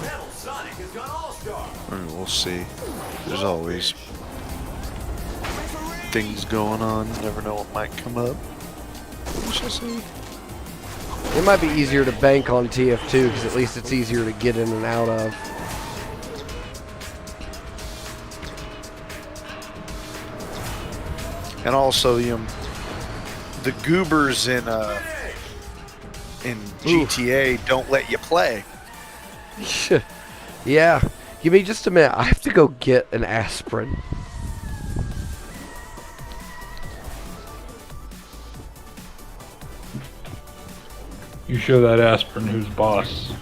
Metal Sonic has gone all-star. We'll see. There's always things going on. You never know what might come up. We shall see. It might be easier to bank on TF2 because at least it's easier to get in and out of. And also, the goobers in in GTA don't let you play. Yeah. Give me just a minute. I have to go get an aspirin. You show that aspirin who's boss.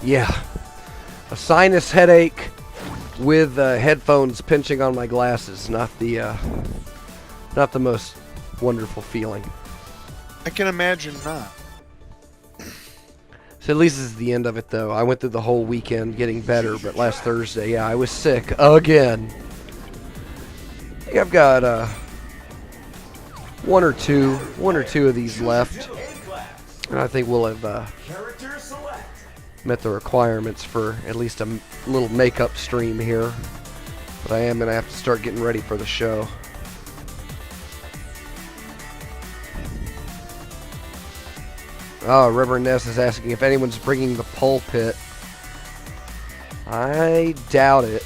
Yeah. A sinus headache with headphones pinching on my glasses. Not the most wonderful feeling. I can imagine not. So at least this is the end of it, though. I went through the whole weekend getting better, but last Thursday, yeah, I was sick again. I think I've got one or two of these left, and I think we'll have met the requirements for at least a little makeup stream here. But I am gonna have to start getting ready for the show. Oh, Reverend Ness is asking if anyone's bringing the pulpit. I doubt it.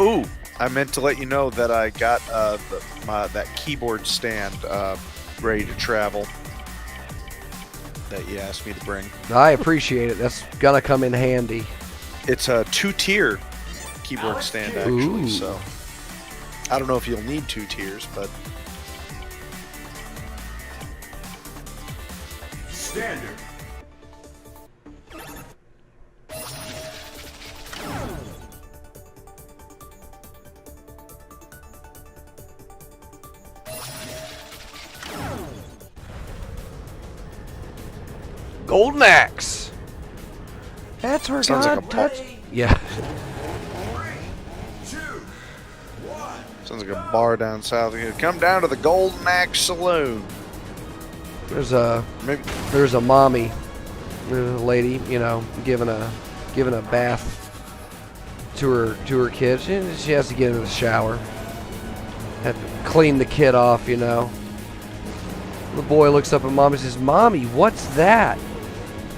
Ooh, I meant to let you know that I got that keyboard stand ready to travel that you asked me to bring. I appreciate it. That's gonna come in handy. It's a 2-tier keyboard stand, actually. Ooh. So I don't know if you'll need 2 tiers, but Standard. Golden Axe. That's where Sounds like God a touched. Yeah. 3, 2, 1. sounds like a bar down south. Come down to the Golden Axe Saloon. There's a mommy, there's a lady, you know, giving a bath to her kid. She has to get in the shower. Have to clean the kid off, you know. The boy looks up at mom and says, "Mommy, what's that?"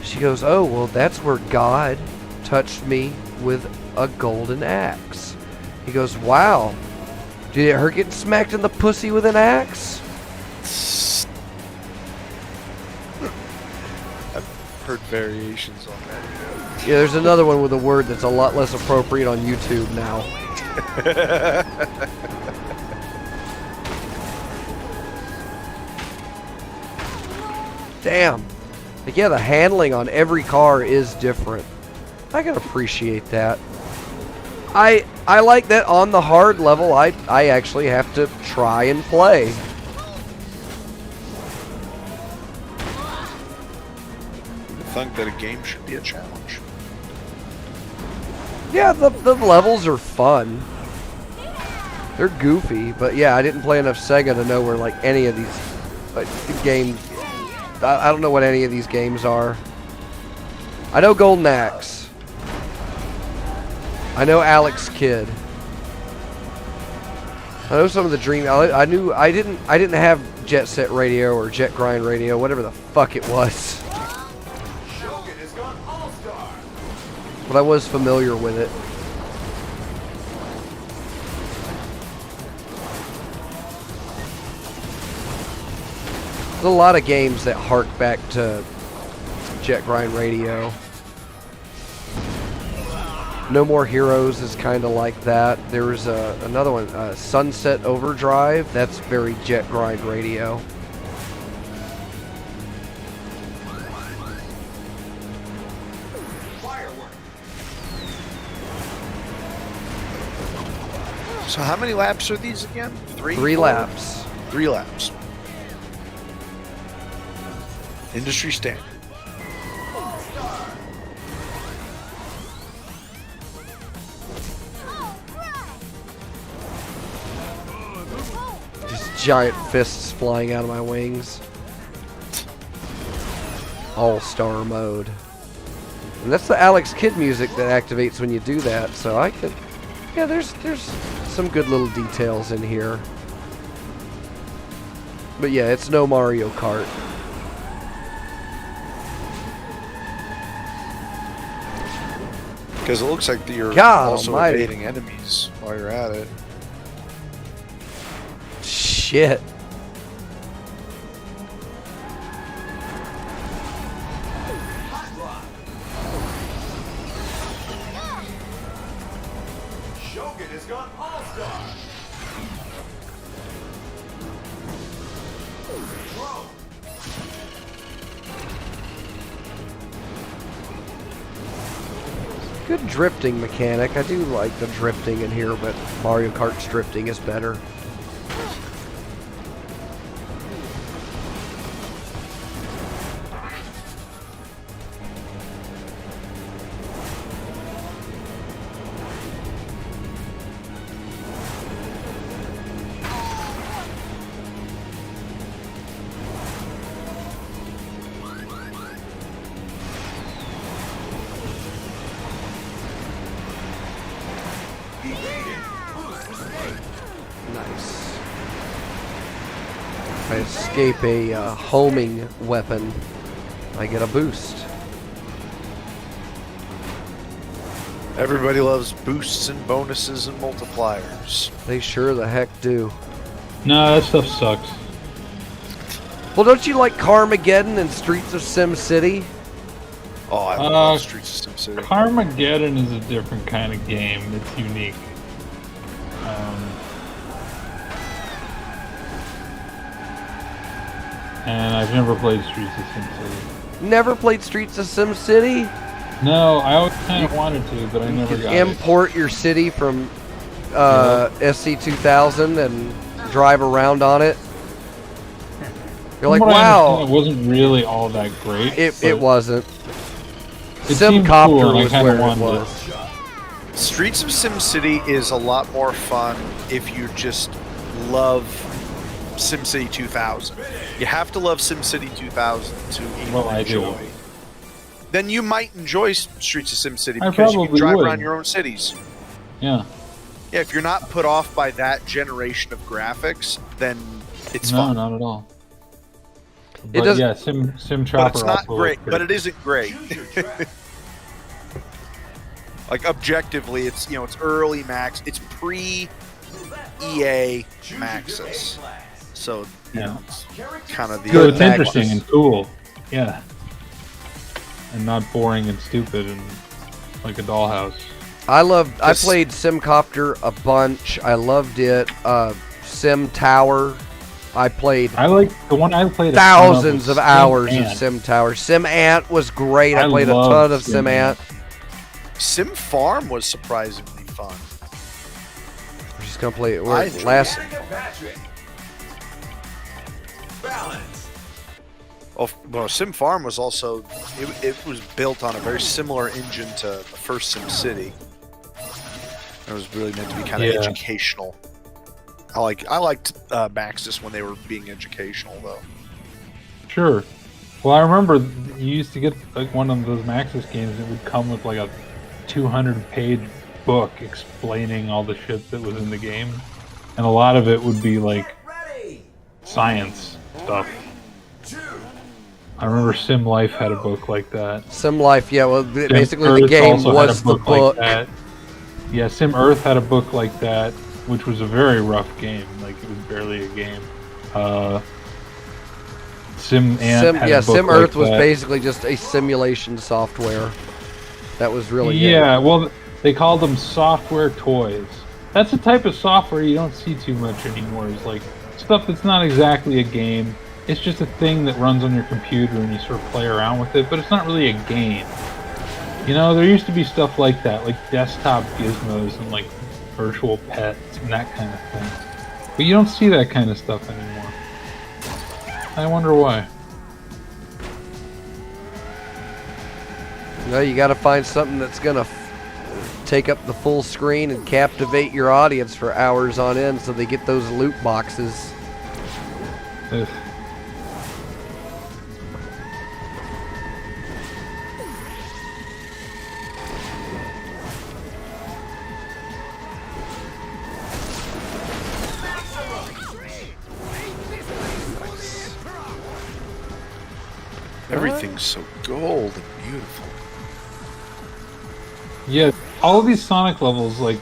She goes, "Oh, well, that's where God touched me with a golden axe." He goes, "Wow. Did it hurt getting smacked in the pussy with an axe?" I've heard variations on that. Yeah, there's another one with a word that's a lot less appropriate on YouTube now. Damn. Like, yeah, the handling on every car is different. I can appreciate that. I like that on the hard level, I actually have to try and play. I think that a game should be a challenge. Yeah, the levels are fun. They're goofy, but yeah, I didn't play enough Sega to know where, like, any of these games... I don't know what any of these games are. I know Golden Axe. I know Alex Kidd. I know some of the Dream... I didn't have Jet Set Radio or Jet Grind Radio, whatever the fuck it was. Shogun has gone all but I was familiar with it. There's a lot of games that hark back to Jet Grind Radio. No More Heroes is kind of like that. There's another one, Sunset Overdrive. That's very Jet Grind Radio. So how many laps are these again? Three? 3 4? laps. 3 laps. Industry standard. Just giant fists flying out of my wings. All-star mode. And that's the Alex Kidd music that activates when you do that, so I could... Yeah, there's some good little details in here. But yeah, it's no Mario Kart. Because it looks like you're God also almighty. evading enemies while you're at it. Shit. Shogun has gone all-star. Good drifting mechanic. I do like the drifting in here, but Mario Kart's drifting is better. Nice. If I escape a homing weapon, I get a boost. Everybody loves boosts and bonuses and multipliers. They sure the heck do. No, that stuff sucks. Well, don't you like Carmageddon and Streets of Sim City? Oh, I love Streets of SimCity. Carmageddon is a different kind of game. It's unique. And I've never played Streets of SimCity. Never played Streets of Sim City? No, I always kind of wanted to, but I never got it. Import your city from SC2000 and drive around on it. You're like, From what I wow. understand, it wasn't really all that great. It wasn't. It seemed Simcopter cool, and I was kinda where it wanted was. Streets of SimCity is a lot more fun if you just love SimCity 2000. You have to love SimCity 2000 to even Well, I do. enjoy. Then you might enjoy Streets of SimCity I because you can probably drive would. around your own cities. Yeah. Yeah, if you're not put off by that generation of graphics, then it's No, fun. not at all. It But doesn't- yeah, Sim But Chopper it's not also great. looks But it isn't great. Like objectively, it's it's early Max. It's pre EA Maxis. So Yeah. it's kind of the So it's Good interesting Maxis. and cool. Yeah. And not boring and stupid and like a dollhouse. I This- played Simcopter a bunch. I loved it. Sim Tower. I played I like the one I played a ton thousands was of hours Sim of Ant. Sim Tower. Sim Ant was great. I I played a loved ton of Sim Sim Ant. Sim Farm was surprisingly fun. We're just gonna play it. I We're enjoyed last. Patrick. Balance. Oh, well, Sim Farm was also it was built on a very similar engine to the first Sim City. It was really meant to be kind of Yeah. educational. I liked Maxis when they were being educational though. Sure. Well, I remember you used to get like one of those Maxis games that would come with like a 200-page book explaining all the shit that was in the game, and a lot of it would be like Ready. science stuff. 2, I remember Sim Life had a book like that. Sim Life, yeah. Well, Sim basically the Earth game also had was a the book book. like that. Yeah, Sim Earth had a book like that, which was a very rough game. Like, it was barely a game. Sim Ant had a book Sim like Earth was that. basically just a simulation software. That was really it. Yeah, well, they called them software toys. That's the type of software you don't see too much anymore. It's like stuff that's not exactly a game. It's just a thing that runs on your computer and you sort of play around with it, but it's not really a game. You know, there used to be stuff like that, like desktop gizmos and like virtual pets and that kind of thing. But you don't see that kind of stuff anymore. I wonder why. No, you got to find something that's gonna take up the full screen and captivate your audience for hours on end, so they get those loot boxes. Ugh. Everything's so gold and beautiful. Yeah, all of these Sonic levels, like,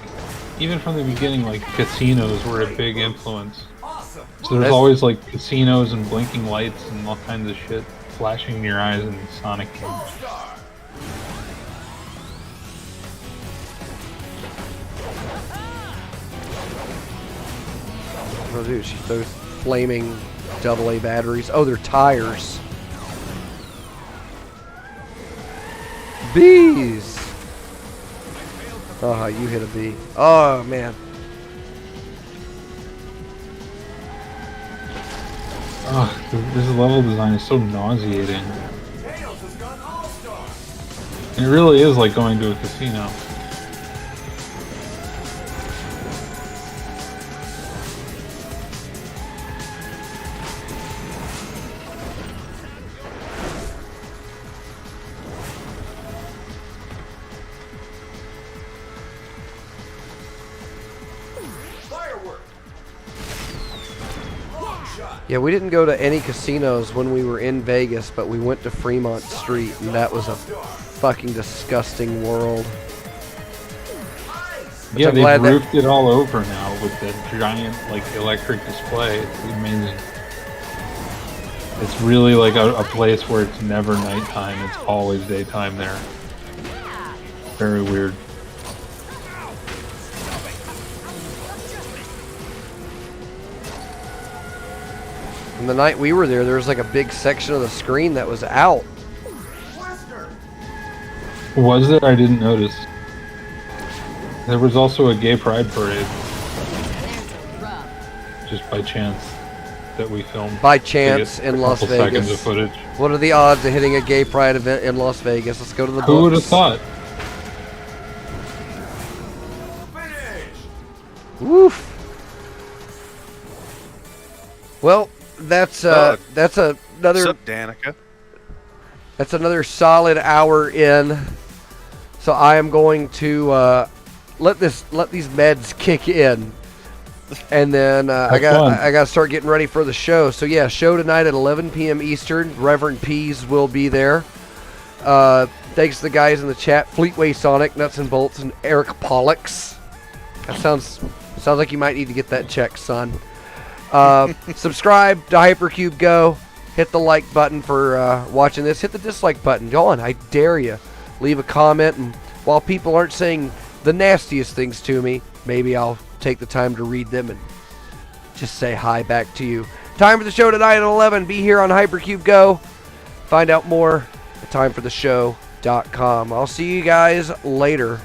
even from the beginning, like, casinos were a big influence. So there's That's- always, like, casinos and blinking lights and all kinds of shit flashing in your eyes in Sonic games. Oh, dude, she throws flaming AA batteries. Oh, they're tires. Bees. Oh, you hit a bee. Oh, man. Ugh, this level design is so nauseating. It really is like going to a casino. Yeah, we didn't go to any casinos when we were in Vegas, but we went to Fremont Street, and that was a fucking disgusting world. Yeah, I'm they've glad that- roofed it all over now with the giant, like, electric display. It's amazing. It's really like a place where it's never nighttime. It's always daytime there. Very weird. And the night we were there, there was like a big section of the screen that was out. Was there? I didn't notice. There was also a gay pride parade, just by chance, that we filmed. By to chance get in a Las couple seconds of Vegas. footage. What are the odds of hitting a gay pride event in Las Vegas? Let's go to the books. Who would have thought? Woof. Well, that's another What's up, Danica? that's another solid hour in. So I am going to let these meds kick in, and then I got to start getting ready for the show. So yeah, show tonight at 11 p.m. Eastern. Reverend Peas will be there. Thanks to the guys in the chat, Fleetway Sonic, Nuts and Bolts, and Eric Pollux. That sounds like you might need to get that checked, son. Subscribe to Hypercube Go. Hit the like button for watching this. Hit the dislike button. Go on, I dare you. Leave a comment, and while people aren't saying the nastiest things to me, maybe I'll take the time to read them and just say hi back to you. Time for the show tonight at 11. Be here on Hypercube Go. Find out more at timefortheshow.com. I'll see you guys later.